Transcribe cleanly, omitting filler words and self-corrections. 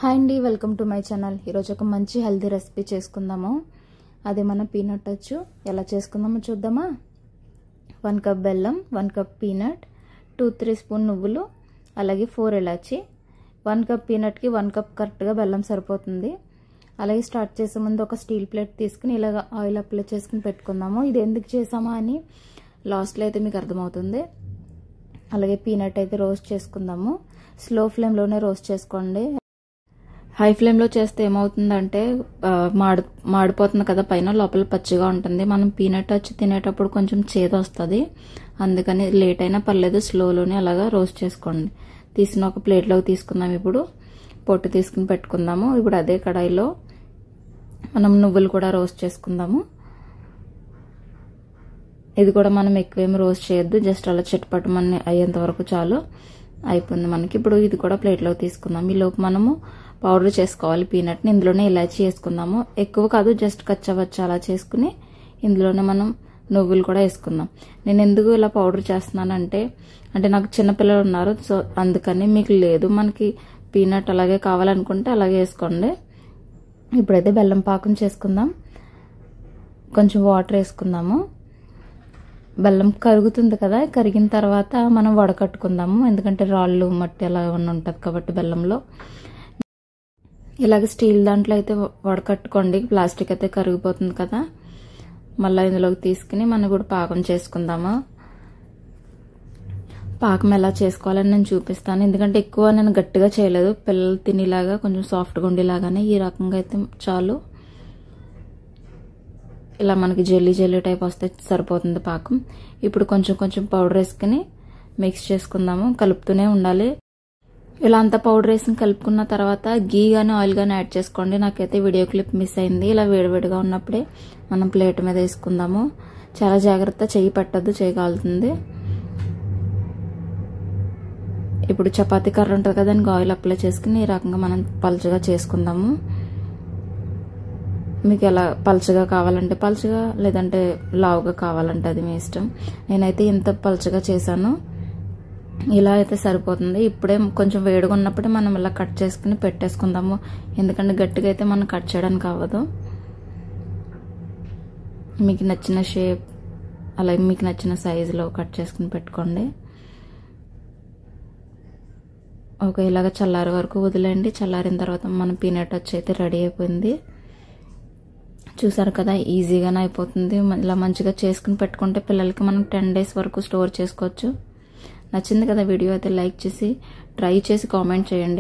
Hi అండి, welcome to my channel. ఈరోజు ఒక మంచి హెల్తీ రెసిపీ చేసుకుందాము. అది మన పీనట్ టచ్. ఎలా చేసుకుందామో చూద్దామా. 1 కప్ బెల్లం, 1 కప్ పీనట్, 2-3 స్పూన్ నువ్వులు, అలాగే 4 ఇలాచి. 1 కప్ పీనట్కి 1 కప్ కరెక్ట్గా బెల్లం సరిపోతుంది. అలాగే స్టార్ట్ చేసే ముందు ఒక స్టీల్ ప్లేట్ తీసుకుని ఇలాగ ఆయిల్ అప్లై చేసుకుని పెట్టుకుందాము. ఇది ఎందుకు చేసామా అని లాస్ట్లో అయితే మీకు అర్థమవుతుంది. అలాగే పీనట్ అయితే రోస్ట్ చేసుకుందాము. స్లో ఫ్లేమ్లోనే రోస్ట్ చేసుకోండి. హై ఫ్లేమ్లో చేస్తే ఏమవుతుందంటే మాడిపోతుంది కదా, పైన లోపల పచ్చిగా ఉంటుంది. మనం పీనట్ టచ్ తినేటప్పుడు కొంచెం చేదు వస్తుంది. అందుకని లేట్ అయినా పర్లేదు, స్లోలోనే అలాగా రోస్ట్ చేసుకోండి. తీసిన ఒక ప్లేట్లోకి తీసుకుందాం. ఇప్పుడు పొట్టు తీసుకుని పెట్టుకుందాము. ఇప్పుడు అదే కడాయిలో మనం నువ్వులు కూడా రోస్ట్ చేసుకుందాము. ఇది కూడా మనం ఎక్కువేమి రోస్ట్ చేయొద్దు, జస్ట్ అలా చిట్పట్టమని అయ్యేంత వరకు చాలు. అయిపోయింది మనకి. ఇప్పుడు ఇది కూడా ప్లేట్లోకి తీసుకుందాం. ఈలోపు మనము పౌడర్ చేసుకోవాలి పీనట్ని. ఇందులోనే ఇలాచీ వేసుకుందాము. ఎక్కువ కాదు, జస్ట్ కచ్చవచ్చా అలా చేసుకుని ఇందులోనే మనం నువ్వులు కూడా వేసుకుందాం. నేను ఎందుకు ఇలా పౌడర్ చేస్తున్నానంటే నాకు చిన్నపిల్లలు ఉన్నారు, సో అందుకని. మీకు లేదు మనకి పీనట్ అలాగే కావాలనుకుంటే అలాగే వేసుకోండి. ఇప్పుడైతే బెల్లం పాకం చేసుకుందాం. కొంచెం వాటర్ వేసుకుందాము. బెల్లం కరుగుతుంది కదా, కరిగిన తర్వాత మనం వడకట్టుకుందాము. ఎందుకంటే రాళ్ళు మట్టి అలా ఏమన్నా ఉంటుంది కాబట్టి బెల్లంలో. ఇలాగ స్టీల్ దాంట్లో అయితే వడకట్టుకోండి, ప్లాస్టిక్ అయితే కరిగిపోతుంది కదా. మళ్ళీ ఇందులోకి తీసుకుని మనం కూడా పాకం చేసుకుందాము. పాకం ఎలా చేసుకోవాలని నేను చూపిస్తాను. ఎందుకంటే ఎక్కువ నేను గట్టిగా చేయలేదు, పిల్లలు తినేలాగా కొంచెం సాఫ్ట్గా ఉండేలాగానే ఈ రకంగా అయితే చాలు. ఇలా మనకి జెల్లీ టైప్ వస్తే సరిపోతుంది పాకం. ఇప్పుడు కొంచెం కొంచెం పౌడర్ వేసుకుని మిక్స్ చేసుకుందాము. కలుపుతూనే ఉండాలి. ఇలా అంతా పౌడర్ వేసుకుని కలుపుకున్న తర్వాత గీ కానీ ఆయిల్ కానీ యాడ్ చేసుకోండి. నాకైతే వీడియో క్లిప్ మిస్ అయింది. ఇలా వేడివేడిగా ఉన్నప్పుడే మనం ప్లేట్ మీద వేసుకుందాము. చాలా జాగ్రత్త, చెయ్యి పెట్టద్దు, చేయి కాలుతుంది. ఇప్పుడు చపాతీ కర్ర ఉంటుంది కదా, దానికి ఆయిల్ అప్లై చేసుకుని ఈ రకంగా మనం పలుచగా చేసుకుందాము. మీకు ఎలా పలుచగా కావాలంటే పలుచగా, లేదంటే లావుగా కావాలంటే అది మీ ఇష్టం. నేనైతే ఇంత పలుచగా చేశాను. ఇలా అయితే సరిపోతుంది. ఇప్పుడే కొంచెం వేడిగా ఉన్నప్పుడే మనం ఇలా కట్ చేసుకుని పెట్టేసుకుందాము. ఎందుకంటే గట్టిగా అయితే మనం కట్ చేయడానికి అవ్వదు. మీకు నచ్చిన షేప్, అలాగే మీకు నచ్చిన సైజులో కట్ చేసుకుని పెట్టుకోండి. ఓకే, ఇలాగ చల్లారి వరకు వదిలేండి. చల్లారిన తర్వాత మన పీనట్ టచ్ అయితే రెడీ అయిపోయింది. చూసారు కదా, ఈజీగానే అయిపోతుంది. ఇలా మంచిగా చేసుకుని పెట్టుకుంటే పిల్లలకి మనం 10 days వరకు స్టోర్ చేసుకోవచ్చు. నచ్చింది కదా వీడియో అయితే లైక్ చేసి ట్రై చేసి కామెంట్ చేయండి.